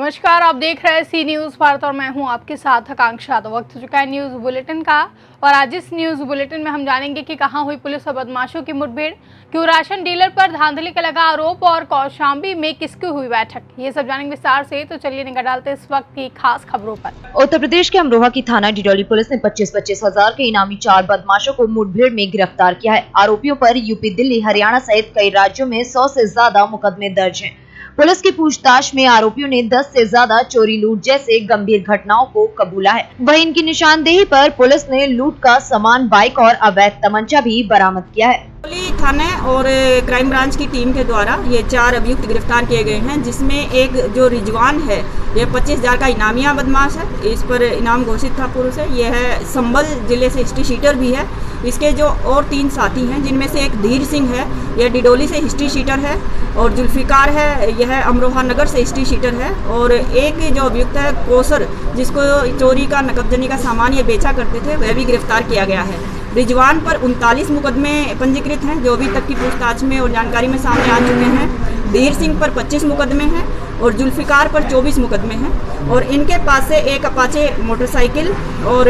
नमस्कार, आप देख रहे हैं सी न्यूज भारत और मैं हूं आपके साथ आकांक्षा। तो वक्त हो चुका है न्यूज बुलेटिन का और आज इस न्यूज बुलेटिन में हम जानेंगे कि कहां हुई पुलिस और बदमाशों की मुठभेड़, क्यों राशन डीलर पर धांधली का लगा आरोप और कौशाम्बी में किसकी हुई बैठक, ये सब जानेंगे विस्तार से। तो चलिए निगाह डालते इस वक्त की खास खबरों पर। उत्तर प्रदेश के अमरोहा की थाना डिडौली पुलिस ने 25-25 हजार के इनामी 4 बदमाशों को मुठभेड़ में गिरफ्तार किया है। आरोपियों पर यूपी, दिल्ली, हरियाणा सहित कई राज्यों में 100 से ज्यादा मुकदमे दर्ज हैं। पुलिस की पूछताछ में आरोपियों ने 10 से ज्यादा चोरी लूट जैसे गंभीर घटनाओं को कबूला है। वहीं इनकी निशानदेही पर पुलिस ने लूट का सामान, बाइक और अवैध तमंचा भी बरामद किया है। थाने और क्राइम ब्रांच की टीम के द्वारा ये 4 अभियुक्त गिरफ्तार किए गए हैं, जिसमें एक जो रिजवान है ये 25,000 का इनामिया बदमाश है, इस पर इनाम घोषित था पूर्व से। यह है संभल जिले से हिस्ट्री शीटर भी है। इसके जो और 3 साथी हैं, जिनमें से एक धीर सिंह है, यह डिडोली से हिस्ट्री शीटर है, और जुल्फिकार है, यह अमरोहा नगर से हिस्ट्री शीटर है, और एक जो अभियुक्त है कोसर, जिसको चोरी का नकदजनी का सामान ये बेचा करते थे, वह भी गिरफ्तार किया गया है। रिजवान पर 39 मुकदमे पंजीकृत हैं, जो अभी तक की पूछताछ में और जानकारी में सामने आ चुके हैं। धीर सिंह पर 25 मुकदमे हैं और जुल्फिकार पर 24 मुकदमे हैं, और इनके पास से एक अपाचे मोटरसाइकिल और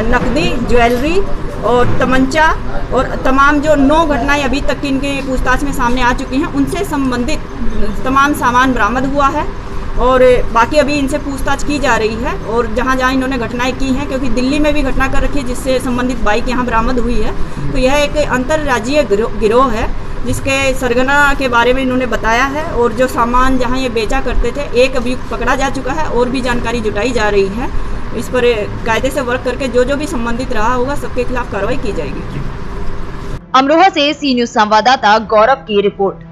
नकदी, ज्वेलरी और तमंचा और तमाम जो 9 घटनाएं अभी तक की इनके पूछताछ में सामने आ चुकी हैं, उनसे संबंधित तमाम सामान बरामद हुआ है। और बाकी अभी इनसे पूछताछ की जा रही है, और जहां जहां इन्होंने घटनाएं की हैं, क्योंकि दिल्ली में भी घटना कर रखी है जिससे संबंधित बाइक यहां बरामद हुई है, तो यह एक अंतर्राज्यीय गिरोह है जिसके सरगना के बारे में इन्होंने बताया है। और जो सामान जहां ये बेचा करते थे, एक अभियुक्त पकड़ा जा चुका है और भी जानकारी जुटाई जा रही है। इस पर कायदे से वर्क करके जो भी संबंधित रहा होगा सबके खिलाफ कार्रवाई की जाएगी। अमरोहा से सी न्यूज संवाददाता गौरव की रिपोर्ट।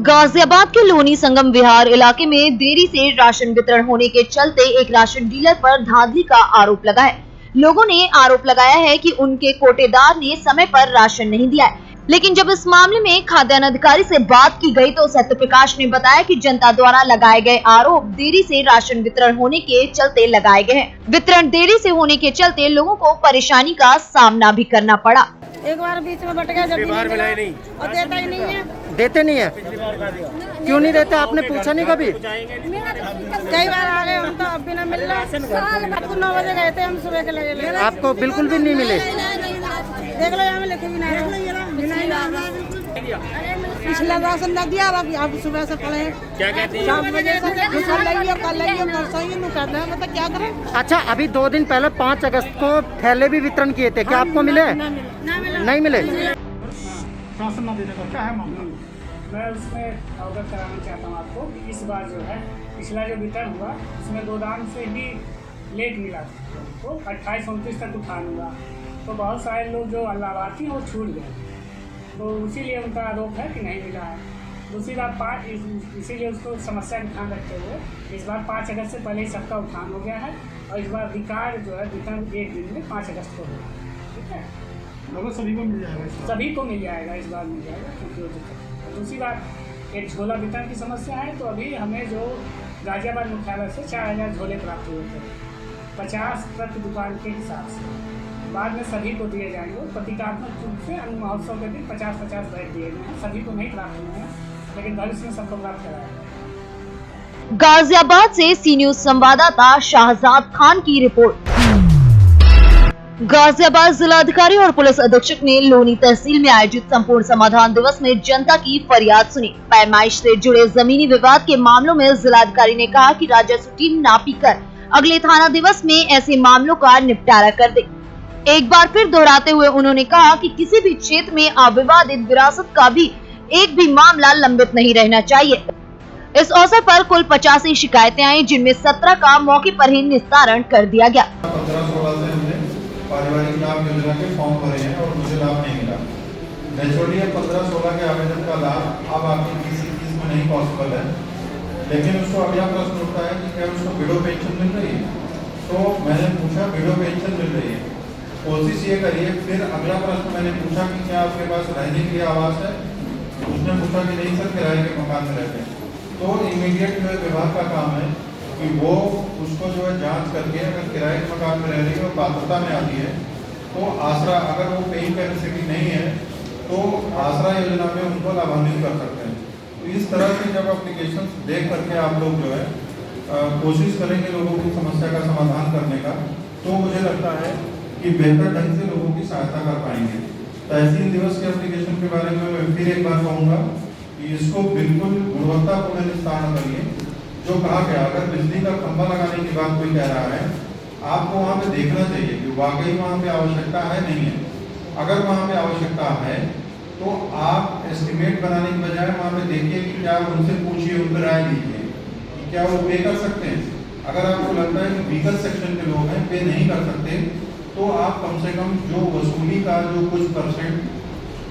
गाजियाबाद के लोनी संगम विहार इलाके में देरी से राशन वितरण होने के चलते एक राशन डीलर पर धांधली का आरोप लगा है। लोगों ने आरोप लगाया है कि उनके कोटेदार ने समय पर राशन नहीं दिया है, लेकिन जब इस मामले में खाद्यान्न अधिकारी से बात की गई तो सत्य प्रकाश ने बताया कि जनता द्वारा लगाए गए आरोप देरी से राशन वितरण होने के चलते लगाए गए हैं। वितरण देरी से होने के चलते लोगों को परेशानी का सामना भी करना पड़ा। एक बार बीच में बट गया, जब भी नहीं और देता ही नहीं है। देते नहीं है? क्यों नहीं देते? आपने पूछा नहीं कभी? कई बार आ गए हम, तो अब भी ना मिल रहा। 9 बजे गए थे हम, सुबह के लगे। आपको बिल्कुल भी नहीं मिले? देख लो, यहाँ में लिखे भी नहीं। पिछला राशन न दिया, अब सुबह से पड़े क्या कहती है 7 बजे से लगी और कल लगी, करना है, मतलब क्या करें। अच्छा, अभी 2 दिन पहले 5 अगस्त को थैले भी वितरण किए थे, क्या आपको मिले? नहीं मिले। राशन न देने का क्या है मामला? मैं उसमें अवगत कराना चाहता हूँ आपको कि इस बार जो है पिछला जो वितरण हुआ उसमें गोदाम से ही लेट मिला, तो 28-29 तक उठान हुआ, तो बहुत सारे लोग जो लाभार्थी हैं वो छूट गए, तो इसीलिए उनका आरोप है कि नहीं मिला है। दूसरी बात इसीलिए उसको समस्या का ध्यान रखते हुए इस बार 5 अगस्त से पहले ही सबका उठान हो गया है, और इस बार अधिकार जो है वितरण 1 दिन में 5 अगस्त को होगा। ठीक है, लगभग सभी को मिल जाएगा? सभी को मिल जाएगा, इस बार मिल जाएगा। क्योंकि दूसरी बात एक झोला वितरण की समस्या है, तो अभी हमें जो गाजियाबाद मुख्यालय से 4000 झोले प्राप्त हुए थे 50 प्रति दुकान के हिसाब से। बाद में सभी को दिए जाएंगे प्रतीकात्मक रूप से। अन्न महोत्सव के दिन 50-50 बैग दिए गए हैं, सभी को नहीं प्राप्त हुए हैं, लेकिन भविष्य में सबको प्राप्त कराया। गाजियाबाद से सी न्यूज संवाददाता शाहजाद खान की रिपोर्ट। गाजियाबाद जिलाधिकारी और पुलिस अधीक्षक ने लोनी तहसील में आयोजित संपूर्ण समाधान दिवस में जनता की फरियाद सुनी। पैमाइश से जुड़े जमीनी विवाद के मामलों में जिलाधिकारी ने कहा कि राजस्व टीम नापी कर अगले थाना दिवस में ऐसे मामलों का निपटारा कर दे। एक बार फिर दोहराते हुए उन्होंने कहा कि किसी भी क्षेत्र में अविवादित विरासत का भी एक भी मामला लंबित नहीं रहना चाहिए। इस अवसर पर कुल 85 शिकायतें आई, जिनमें 17 का मौके पर ही निस्तारण कर दिया गया। 15-16 से हमने पारिवारिक लाभ योजना के फॉर्म भरे हैं और मुझे लाभ नहीं मिला। नेचुरली 15-16 के आवेदन का लाभ अब आपकी किसी चीज में नहीं पॉसिबल है, लेकिन उसको अगला प्रश्न उठता है कि क्या उसको विडो पेंशन मिल रही है? तो मैंने पूछा विडो पेंशन मिल रही है, कोशिश ये करिए। फिर अगला प्रश्न मैंने पूछा कि क्या आपके पास रहने के लिए आवास है? उसने पूछा कि नहीं सर, किराए के मकान में रहते हैं। तो इमीडिएट जो है विभाग का काम है कि वो उसको जो है जांच करके, अगर किराए के मकान में रह रही है और पात्रता में आती है तो आसरा, अगर वो पेइंग कैपेसिटी नहीं है तो आसरा योजना में उनको लाभान्वित कर सकते हैं। तो इस तरह से जब एप्लीकेशन देख करके आप लोग जो है कोशिश करेंगे लोगों की समस्या का समाधान करने का, तो मुझे लगता है कि बेहतर ढंग से लोगों की सहायता कर पाएंगे। तहसील दिवस के एप्लीकेशन के बारे में मैं फिर एक बार कहूँगा कि इसको बिल्कुल गुणवत्तापूर्ण निस्तारण करिए। जो कहा गया, अगर बिजली का खंभा लगाने की बात कोई कह रहा है, आपको वहाँ पे देखना चाहिए कि वाकई वहाँ पे आवश्यकता है नहीं है। अगर वहाँ पे आवश्यकता है तो आप एस्टिमेट बनाने की बजाय वहाँ पे देखिए कि क्या उनसे पूछिए, उन पर राय लीजिए कि क्या वो पे कर सकते हैं। अगर आपको लगता है कि वीकर सेक्शन के लोग हैं, पे नहीं कर सकते, तो आप कम से कम जो वसूली का जो कुछ %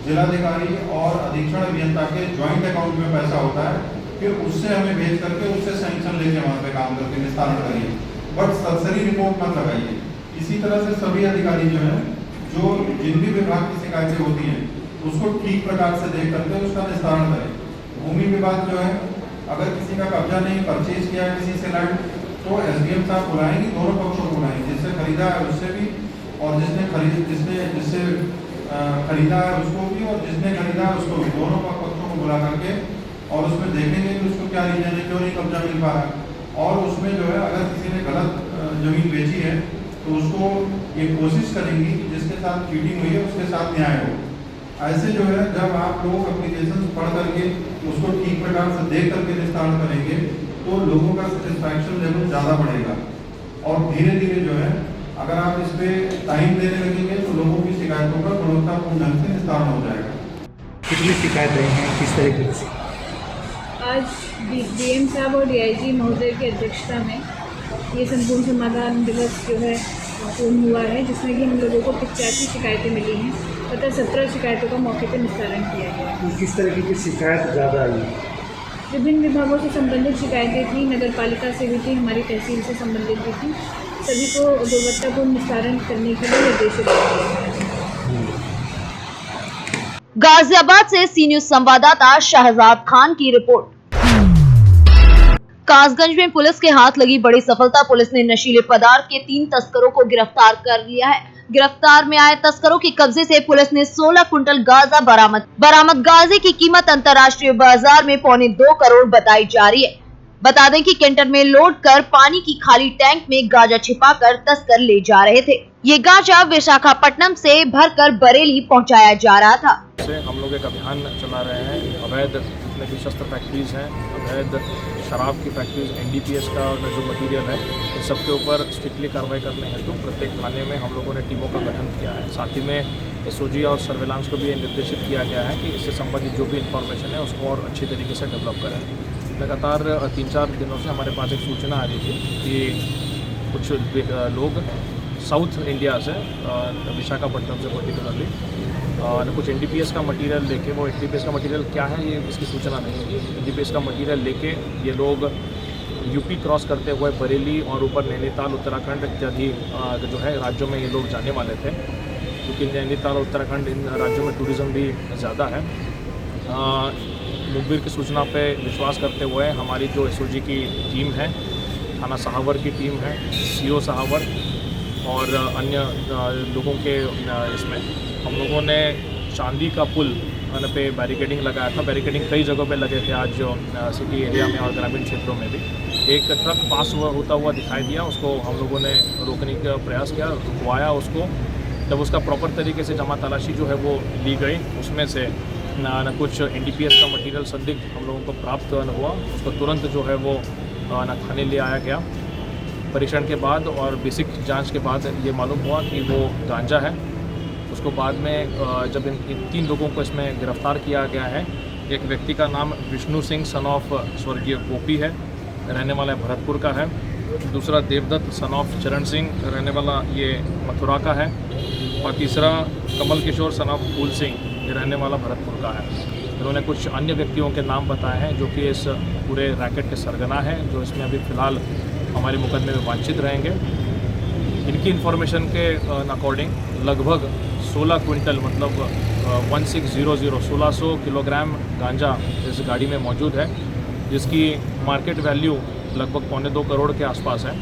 जिलाधिकारी और अधीक्षण अभियंता के ज्वाइंट अकाउंट में पैसा होता है, फिर उससे हमें भेज करके उससे सैंक्शन लेके वहाँ पे काम करके निस्तारण करिए, बट सरसरी रिपोर्ट मत लगाइए। इसी तरह से सभी अधिकारी जो हैं, जो जिन भी विभाग की शिकायतें होती हैं, उसको ठीक प्रकार से देख करके उसका निस्तारण करें। भूमि विभाग जो है, अगर किसी का कब्जा नहीं परचेज किया है किसी से लैंड, तो SDM साहब बुलाएंगे, दोनों पक्षों को बुलाएंगे, जिससे खरीदा है उससे भी और जिससे खरीदा है उसको भी और जिसने खरीदा है उसको भी, दोनों पक्षों को बुला करके और उसमें देखेंगे कि उसको क्या रीजन है, क्यों नहीं कब्जा मिल पा रहा है। और उसमें जो है अगर किसी ने गलत जमीन बेची है तो उसको ये कोशिश करेंगी कि जिसके साथ चीटिंग हुई है उसके साथ न्याय हो। ऐसे जो है जब आप लोग एप्लीकेशन पढ़ करके उसको ठीक प्रकार से देख करके निस्तारण करेंगे तो लोगों का सेटिस्फैक्शन लेवल ज़्यादा बढ़ेगा। और धीरे धीरे जो है अगर आप इस पे टाइम देने लगेंगे तो लोगों की शिकायतों का गुणवत्तापूर्ण ढंग से निस्तारण हो जाएगा। कितनी शिकायत रही हैं, किस तरीके से? आज DM साहब और DIG महोदय की अध्यक्षता में ये संपूर्ण समाधान दिवस जो है पूर्ण हुआ है, जिसमें कि हम लोगों को 85 शिकायतें मिली हैं तथा 17 शिकायतों का मौके पर निस्तारण किया गया है। किस तरीके की शिकायत ज़्यादा आई है? विभिन्न विभागों से संबंधित शिकायतें थी, नगर पालिका से भी थी, हमारी तहसील से संबंधित भी थी। सभी को गुणवत्तापूर्ण निस्तारण करने के लिए निर्देशित किया गया है। गाजियाबाद से सी न्यूज संवाददाता शहजाद खान की रिपोर्ट। कासगंज में पुलिस के हाथ लगी बड़ी सफलता। पुलिस ने नशीले पदार्थ के 3 तस्करों को गिरफ्तार कर लिया है। गिरफ्तार में आए तस्करों के कब्जे से पुलिस ने 16 कुंटल गांजा बरामद। गांजे की कीमत अंतर्राष्ट्रीय बाजार में 2.25 करोड़ बताई जा रही है। बता दें कि कैंटर में लोड कर पानी की खाली टैंक में गांजा छिपाकर तस्कर ले जा रहे थे। ये गांजा विशाखापट्टनम से भरकर बरेली पहुंचाया जा रहा था। हम लोग एक अभियान चला रहे हैं। अवैध जितने भी शस्त्र फैक्ट्रीज हैं, अवैध शराब की फैक्ट्रीज, NDPS का जो मटीरियल है, इन सब के ऊपर स्ट्रिक्टली कार्रवाई करने हेतु प्रत्येक थाने में हम लोगों ने टीमों का गठन किया है। साथ ही में SOG और सर्वेलांस को भी निर्देशित किया गया है कि इससे संबंधित जो भी इंफॉर्मेशन है उसको और अच्छी तरीके से डेवलप करें। लगातार 3-4 दिनों से हमारे पास एक सूचना आ रही थी कि कुछ लोग साउथ इंडिया से, विशाखापट्टनम से पर्टिकुलरली, कुछ NDPS का मटेरियल लेके, वो NDPS का मटेरियल क्या है ये इसकी सूचना नहीं है। NDPS का मटेरियल लेके ये लोग UP क्रॉस करते हुए बरेली और ऊपर नैनीताल, उत्तराखंड इत्यादि जो है राज्यों में ये लोग जाने वाले थे, क्योंकि नैनीताल और उत्तराखंड इन राज्यों में टूरिज़्म भी ज़्यादा है। मुखबिर की सूचना पे विश्वास करते हुए हमारी जो SOG की टीम है, थाना सहावर की टीम है, CO सहावर और अन्य लोगों के इसमें हम लोगों ने चांदी का पुल पे बैरिकेडिंग लगाया था। बैरिकेडिंग कई जगहों पे लगे थे आज जो सिटी एरिया में और ग्रामीण क्षेत्रों में भी। एक ट्रक पास होता हुआ दिखाई दिया, उसको हम लोगों ने रोकने का प्रयास किया, रुकवाया उसको। जब उसका प्रॉपर तरीके से जमा तलाशी जो है वो ली गई, उसमें से कुछ NDPS का मटेरियल संदिग्ध हम लोगों को प्राप्त हुआ। उसको तुरंत जो है वो थाने ले आया गया। परीक्षण के बाद और बेसिक जांच के बाद ये मालूम हुआ कि वो गांजा है। उसको बाद में जब इन 3 लोगों को इसमें गिरफ्तार किया गया है। एक व्यक्ति का नाम विष्णु सिंह सन ऑफ स्वर्गीय गोपी है, रहने वाला भरतपुर का है। दूसरा देवदत्त सन ऑफ चरण सिंह, रहने वाला ये मथुरा का है। और तीसरा कमल किशोर सन ऑफ फूल सिंह, ये रहने वाला भरतपुर का है। इन्होंने कुछ अन्य व्यक्तियों के नाम बताए हैं जो कि इस पूरे रैकेट के सरगना हैं, जो इसमें अभी फ़िलहाल हमारे मुकदमे में वांछित रहेंगे। इनकी इन्फॉर्मेशन के अकॉर्डिंग लगभग 16 क्विंटल मतलब 1600 किलोग्राम गांजा इस गाड़ी में मौजूद है, जिसकी मार्केट वैल्यू लगभग 2.25 करोड़ के आसपास है,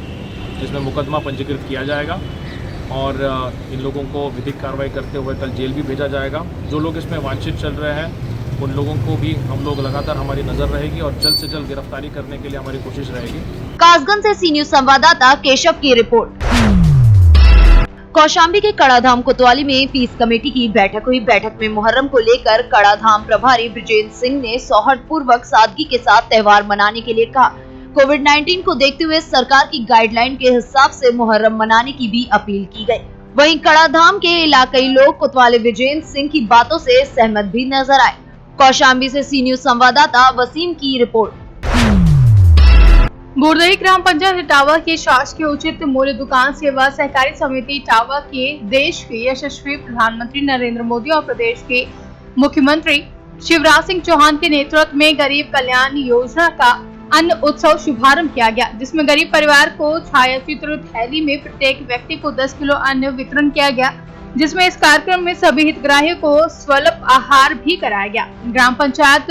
जिसमें मुकदमा पंजीकृत किया जाएगा और इन लोगों को विधिक कार्रवाई करते हुए कल जेल भी भेजा जाएगा। जो लोग इसमें वांछित चल रहे हैं उन लोगों को भी हम लोग लगातार हमारी नज़र रहेगी और जल्द से जल्द गिरफ्तारी करने के लिए हमारी कोशिश रहेगी। कासगंज से सी न्यूज संवाददाता केशव की रिपोर्ट। कौशाम्बी के कड़ाधाम कोतवाली में पीस कमेटी की बैठक हुई। बैठक में मुहर्रम को लेकर कड़ाधाम प्रभारी ब्रिजेंद्र सिंह ने सौहार्दपूर्वक सादगी के साथ त्योहार मनाने के लिए कहा। कोविड-19 को देखते हुए सरकार की गाइडलाइन के हिसाब से मुहर्रम मनाने की भी अपील की गई। वहीं कड़ाधाम के इलाकई लोग कोतवाली ब्रिजेंद्र सिंह की बातों से सहमत भी नजर आए। कौशाम्बी से सी न्यूज संवाददाता वसीम की रिपोर्ट। गुरदही ग्राम पंचायत इटावा के शासकीय उचित मूल्य दुकान सेवा सहकारी समिति इटावा के देश के यशस्वी प्रधानमंत्री नरेंद्र मोदी और प्रदेश के मुख्यमंत्री शिवराज सिंह चौहान के नेतृत्व में गरीब कल्याण योजना का अन्न उत्सव शुभारंभ किया गया, जिसमें गरीब परिवार को छायाचित्र थैली में प्रत्येक व्यक्ति को 10 किलो अन्न वितरण किया गया, जिसमें इस कार्यक्रम में सभी हितग्राहियों को स्वल्प आहार भी कराया गया। ग्राम पंचायत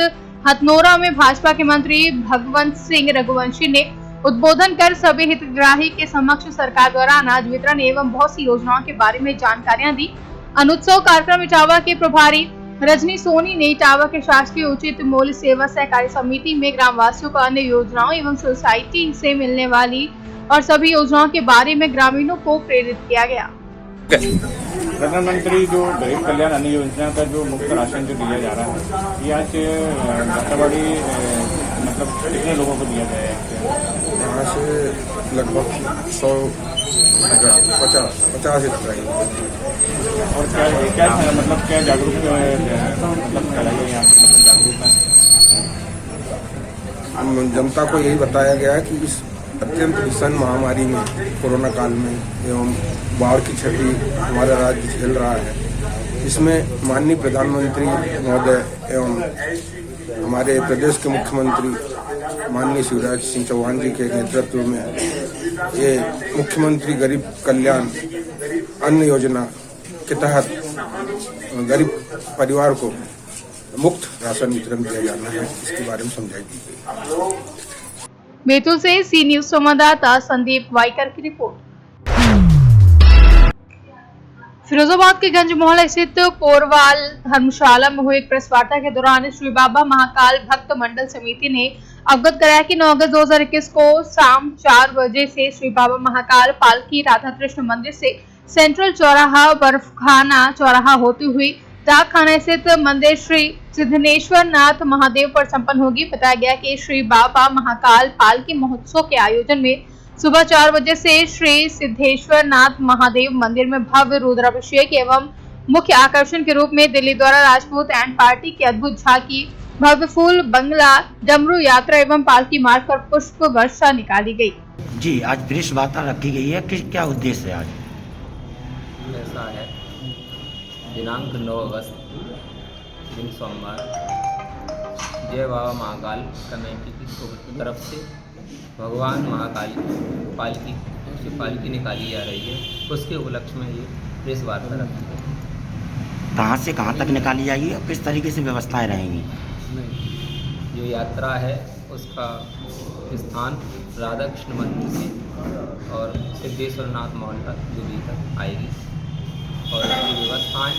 हथनोरा में भाजपा के मंत्री भगवंत सिंह रघुवंशी ने उद्बोधन कर सभी हितग्राही के समक्ष सरकार द्वारा अनाज वितरण एवं बहुत सी योजनाओं के बारे में जानकारियां दी। अनुत्सव कार्यक्रम इटावा के प्रभारी रजनी सोनी ने इटावा के शासकीय उचित मूल्य सेवा सहकारी समिति में ग्रामवासियों को अन्य योजनाओं एवं सोसाइटी से मिलने वाली और सभी योजनाओं के बारे में ग्रामीणों को प्रेरित किया गया। प्रधानमंत्री जो गरीब कल्याण अन्न योजना का जो मुफ्त राशन जो दिया जा रहा है, ये आज घाटाबाड़ी मतलब कितने लोगों को दिया जाए? यहाँ से लगभग 150 लग रही है। और क्या मतलब क्या जागरूक मतलब फैलाइए यहाँ पे, मतलब जागरूकता जनता को यही बताया गया है कि इस अत्यंत भीषण महामारी में, कोरोना काल में एवं बाढ़ की क्षति हमारा राज्य झेल रहा है, इसमें माननीय प्रधानमंत्री महोदय एवं हमारे प्रदेश के मुख्यमंत्री माननीय शिवराज सिंह चौहान जी के नेतृत्व में ये मुख्यमंत्री गरीब कल्याण अन्न योजना के तहत गरीब परिवार को मुफ्त राशन वितरण किया जाना है, इसके बारे में समझाई दी गई। बैतूल से सी न्यूज संवाददाता संदीप वाइकर की रिपोर्ट। फिरोजाबाद के गंज मोहल्ला स्थित पोरवाल धर्मशाला में हुई एक प्रेस वार्ता के दौरान श्री बाबा महाकाल भक्त मंडल समिति ने अवगत कराया कि 9 अगस्त 2021 को शाम 4 बजे से श्री बाबा महाकाल पालकी राधा कृष्ण मंदिर से सेंट्रल चौराहा बर्फखाना चौराहा होती हुई डाक खाना स्थित मंदिर श्री सिद्धेश्वर नाथ महादेव पर संपन्न होगी। बताया गया कि श्री बाबा महाकाल पालकी महोत्सव के आयोजन में सुबह 4 बजे से श्री सिद्धेश्वर नाथ महादेव मंदिर में भव्य रुद्राभिषेक एवं मुख्य आकर्षण के रूप में दिल्ली द्वारा राजपूत एंड पार्टी की अद्भुत झांकी, भव्य फूल बंगला, डमरू यात्रा एवं पालकी मार्ग पर पुष्प वर्षा निकाली गई। जी, आज प्रेस वार्ता रखी गई है, क्या उद्देश्य है? आज ऐसा है, दिनांक 9 अगस्त दिन सोमवार जय बाबा महाकाल कमेटी की तरफ से भगवान महाकाल पालकी निकाली जा रही है, उसके उपलक्ष्य में ये प्रेस वार्ता रखी है। कहाँ से कहाँ तक निकाली जाएगी और किस तरीके से व्यवस्थाएं रहेंगी? जो यात्रा है उसका स्थान राधा कृष्ण मंदिर से और सिद्धेश्वर नाथ मोहल्ला दिल्ली तक आएगी और इसकी व्यवस्थाएँ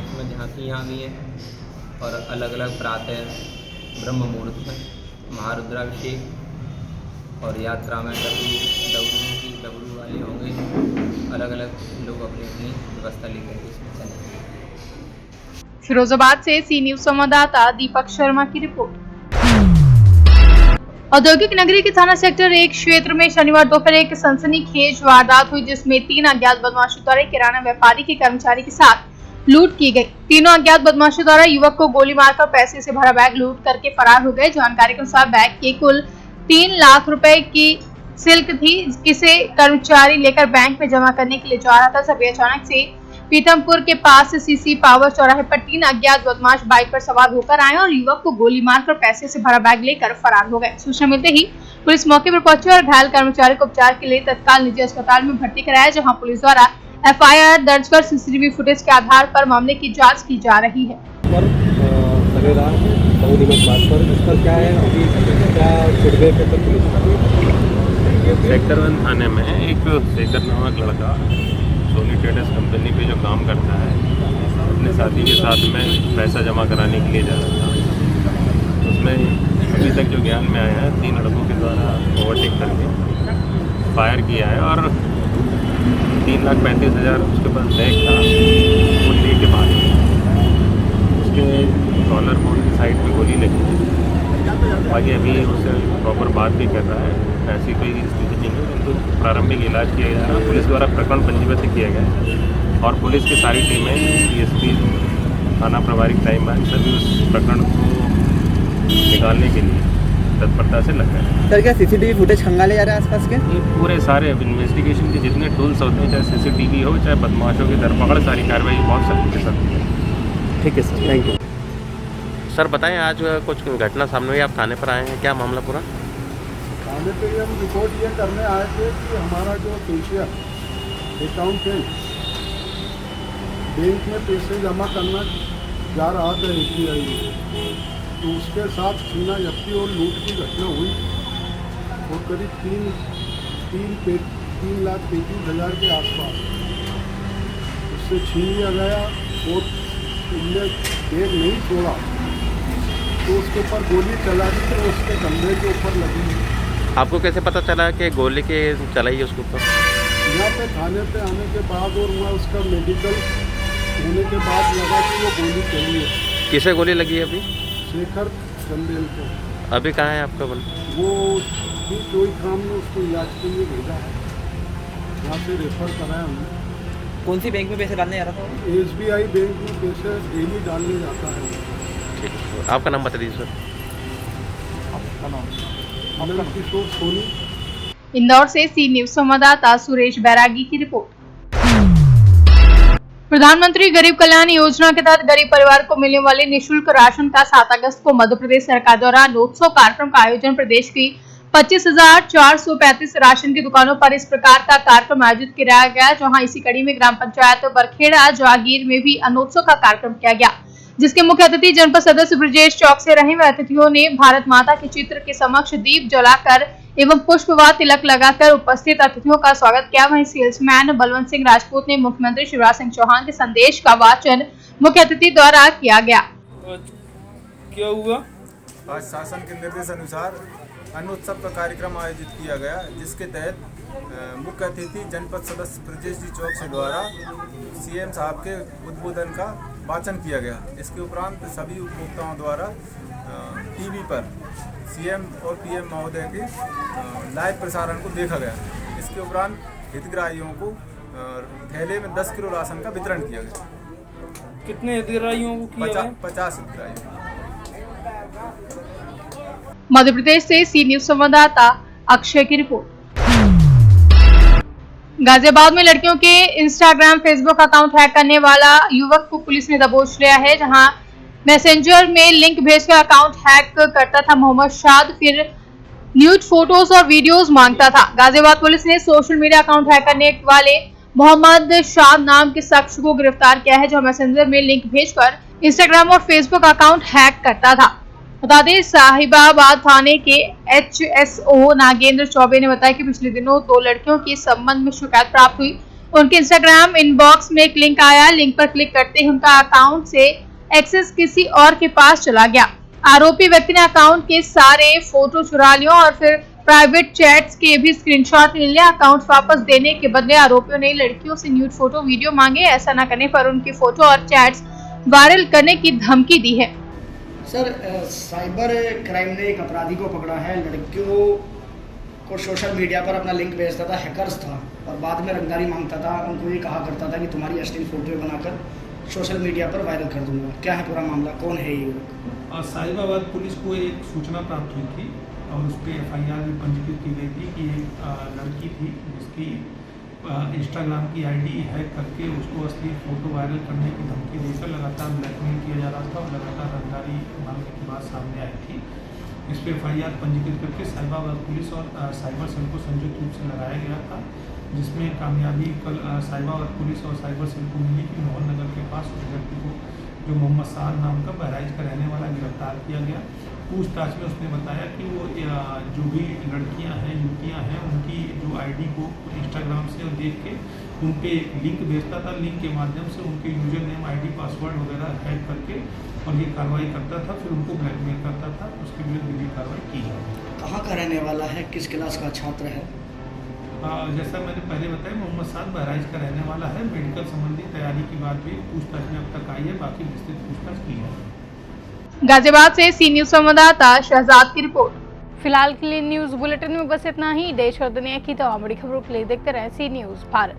इसमें झांकियाँ भी हैं और अलग अलग प्रातः ब्रह्म मुहूर्त में महारुद्राभिषेक और यात्रा में डबरू वाले होंगे, अलग अलग लोग अपनी अपनी व्यवस्था लेकर इसमें चलेंगे। फिरोजाबाद से सी न्यूज संवाददाता दीपक शर्मा की रिपोर्ट। औद्योगिक नगरी के थाना सेक्टर 1 क्षेत्र में शनिवार दोपहर एक सनसनीखेज वारदात हुई, जिसमें 3 अज्ञात बदमाशों द्वारा किराना व्यापारी के कर्मचारी के साथ लूट की गई। तीनों अज्ञात बदमाशों द्वारा युवक को गोली मारकर पैसे से भरा बैग लूट करके फरार हो गए। जानकारी के अनुसार बैग के कुल 3 लाख रुपए की सिल्क थी, जिसे कर्मचारी लेकर बैंक में जमा करने के लिए जा रहा था। सभी अचानक से पीतमपुर के पास सीसी पावर चौराहे पर 3 अज्ञात बदमाश बाइक पर सवार होकर आए और युवक को गोली मारकर पैसे से भरा बैग लेकर फरार हो गए। सूचना मिलते ही पुलिस मौके पर पहुंची और घायल कर्मचारी को उपचार के लिए तत्काल निजी अस्पताल में भर्ती कराया, जहां पुलिस द्वारा FIR दर्ज कर सीसीटीवी फुटेज के आधार पर मामले की जांच की जा रही है। सेक्टर 1 थाने में एक शेखर नामक लड़का सोनी ट्रेडर्स कंपनी पे जो काम करता है, अपने अपने साथी के साथ में पैसा जमा कराने के लिए जा रहा था। उसमें अभी तक जो ज्ञान में आया है 3 लड़कों के द्वारा ओवरटेक करके फायर किया है और 3,35,000 उसके पास बैग था, वो लेके भाग गया। उसके कॉलर बोर्ड की साइड में गोली लगी है। बाकी अभी उससे प्रॉपर बात भी कर रहा है, ऐसी कोई स्थिति नहीं है, किंतु प्रारंभिक इलाज किया जा रहा है। पुलिस द्वारा प्रकरण पंजीबद्ध किया गया है और पुलिस की सारी टीमें DSP थाना प्रभारी क्राइम ब्रांच सभी उस प्रकरण को निकालने के लिए तत्परता से लग गए हैं। सर क्या CCTV फुटेज खंगाले जा रहे हैं आसपास के? ये पूरे सारे इन्वेस्टिगेशन के जितने टूल्स होते हैं, चाहे CCTV हो चाहे बदमाशों की धरपकड़, सारी कार्रवाई बहुत सख्ती के साथ। ठीक है सर, थैंक यू। सर बताएं, आज कुछ घटना सामने हुई, आप थाने पर आए हैं, क्या मामला पूरा? थाने पे हम रिपोर्ट ये करने आए थे कि हमारा जो कैशियर अकाउंटेंट बैंक में पैसे जमा करना जा रहा था SBI में, तो उसके साथ छीना झपटी और लूट की घटना हुई और करीब 3,35,000 के आसपास उससे छीन लिया गया और उनने बैग नहीं छोड़ा तो उसके ऊपर गोली चला दी तो उसके कंधे के ऊपर लगी। आपको कैसे पता चला कि गोली के चलाई है उसके ऊपर? यहाँ पे थाने पे आने के बाद और वहाँ उसका मेडिकल होने के बाद लगा कि वो गोली चली है। किसे गोली लगी है अभी? शेखर चंदेल को। अभी कहाँ है आपका बल? वो भी कोई काम में उसको इलाज के लिए भेजा है, यहाँ से रेफर कराया हमने। कौन सी बैंक में पैसे डालने जा रहा था? SBI बैंक में पैसे डेली डालने जाता है। ठीक है, आपका नाम बता दीजिए सर। किशोर सोनी। इंदौर से सी न्यूज संवाददाता सुरेश बैरागी की रिपोर्ट। प्रधानमंत्री गरीब कल्याण योजना के तहत गरीब परिवार को मिलने वाले निःशुल्क राशन का 7 अगस्त को मध्य प्रदेश सरकार द्वारा नोत्सव कार्यक्रम का आयोजन प्रदेश की 25,435 राशन की दुकानों पर इस प्रकार का कार्यक्रम आयोजित किया गया, जहां इसी कड़ी में ग्राम पंचायत बरखेड़ा जागीर में भी अनोत्सव का कार्यक्रम किया गया, जिसके मुख्य अतिथि जनपद सदस्य ब्रजेश चौक से रहे हुए अतिथियों ने भारत माता के चित्र के समक्ष दीप जलाकर एवं पुष्प व तिलक लगाकर उपस्थित अतिथियों का स्वागत किया। वहीं सेल्समैन बलवंत सिंह राजपूत ने मुख्यमंत्री शिवराज सिंह चौहान के संदेश का वाचन मुख्य अतिथि द्वारा किया गया। क्या हुआ? आज शासन के निर्देश अनुसार अनोत्सव का कार्यक्रम आयोजित किया गया, जिसके तहत मुख्य अतिथि जनपद सदस्य ब्रजेश जी चौक से द्वारा CM साहब के उद्बोधन का वाचन किया गया। इसके उपरांत सभी उपभोक्ताओं द्वारा TV पर CM और PM महोदय के लाइव प्रसारण को देखा गया। इसके उपरांत हितग्राहियों को थैले में 10 किलो राशन का वितरण किया गया। कितने हितग्राहियों को किया गया? 50 हितग्राहियों। मध्य प्रदेश से सी न्यूज संवाददाता अक्षय की रिपोर्ट। गाजियाबाद में लड़कियों के इंस्टाग्राम फेसबुक अकाउंट हैक करने वाला युवक को पुलिस ने दबोच लिया है, जहां मैसेंजर में लिंक भेजकर अकाउंट हैक करता था मोहम्मद शाद, फिर न्यूड फोटोज और वीडियोस मांगता था। गाजियाबाद पुलिस ने सोशल मीडिया अकाउंट हैक करने वाले मोहम्मद शाद नाम के शख्स को गिरफ्तार किया है, जो मैसेंजर में लिंक भेजकर इंस्टाग्राम और फेसबुक अकाउंट हैक करता था। बता दें, साहिबाबाद थाने के HSO नागेंद्र चौबे ने बताया कि पिछले दिनों 2 लड़कियों के संबंध में शिकायत प्राप्त हुई। उनके इंस्टाग्राम इनबॉक्स में एक लिंक आया। लिंक पर क्लिक करते ही उनका अकाउंट से एक्सेस किसी और के पास चला गया। आरोपी व्यक्ति ने अकाउंट के सारे फोटो चुरा लिए और फिर प्राइवेट चैट्स के भी स्क्रीनशॉट ले लिया। अकाउंट वापस देने के बदले आरोपियों ने लड़कियों से न्यूड फोटो वीडियो मांगे। ऐसा न करने पर उनकी फोटो और चैट्स वायरल करने की धमकी दी है। सर, साइबर क्राइम ने एक अपराधी को पकड़ा है। लड़कियों को सोशल मीडिया पर अपना लिंक भेजता था, हैकर्स था, और बाद में रंगदारी मांगता था। उनको ये कहा करता था कि तुम्हारी अश्लील फोटो बनाकर सोशल मीडिया पर वायरल कर दूंगा। क्या है पूरा मामला, कौन है ये? साहिबाबाद पुलिस को एक सूचना प्राप्त हुई थी और उस पर FIR भी पंजीकृत की गई थी कि एक लड़की थी जिसकी इंस्टाग्राम की ID हैक करके उसको असली फोटो वायरल करने की धमकी देकर लगातार ब्लैकमेल किया जा रहा था और लगातार रंगदारी मांगने की बात सामने आई थी। इस पर FIR पंजीकृत करके साहिबाबाद पुलिस और साइबर सेल को संयुक्त रूप से लगाया गया था, जिसमें कामयाबी कल साहिबाबाद पुलिस और साइबर सेल को मिली कि मोहन नगर के पास उस व्यक्ति को, जो मोहम्मद साद नाम का बहराइच का रहने वाला, गिरफ्तार किया गया। पूछताछ में उसने बताया कि वो जो भी लड़कियां हैं, युवतियां हैं, उनकी जो ID को इंस्टाग्राम से देख के उन पे एक लिंक भेजता था, लिंक के माध्यम से उनके यूजर नेम ID पासवर्ड वगैरह हैक करके और ये कार्रवाई करता था, फिर उनको ब्लैकमेल करता था, उसके विरुद्ध विधिक कार्रवाई की जाए। कहाँ का रहने वाला है, किस क्लास का छात्र है? जैसा मैंने पहले बताया, मोहम्मद साद बहराइच का रहने वाला है। मेडिकल संबंधी तैयारी की बात भी पूछताछ में अब तक आई है, बाकी विस्तृत पूछताछ की है। गाजियाबाद से सी न्यूज संवाददाता शहजाद की रिपोर्ट। फिलहाल के लिए न्यूज बुलेटिन में बस इतना ही। देश और दुनिया की तमाम बड़ी खबरों के लिए देखते रहें सी न्यूज भारत।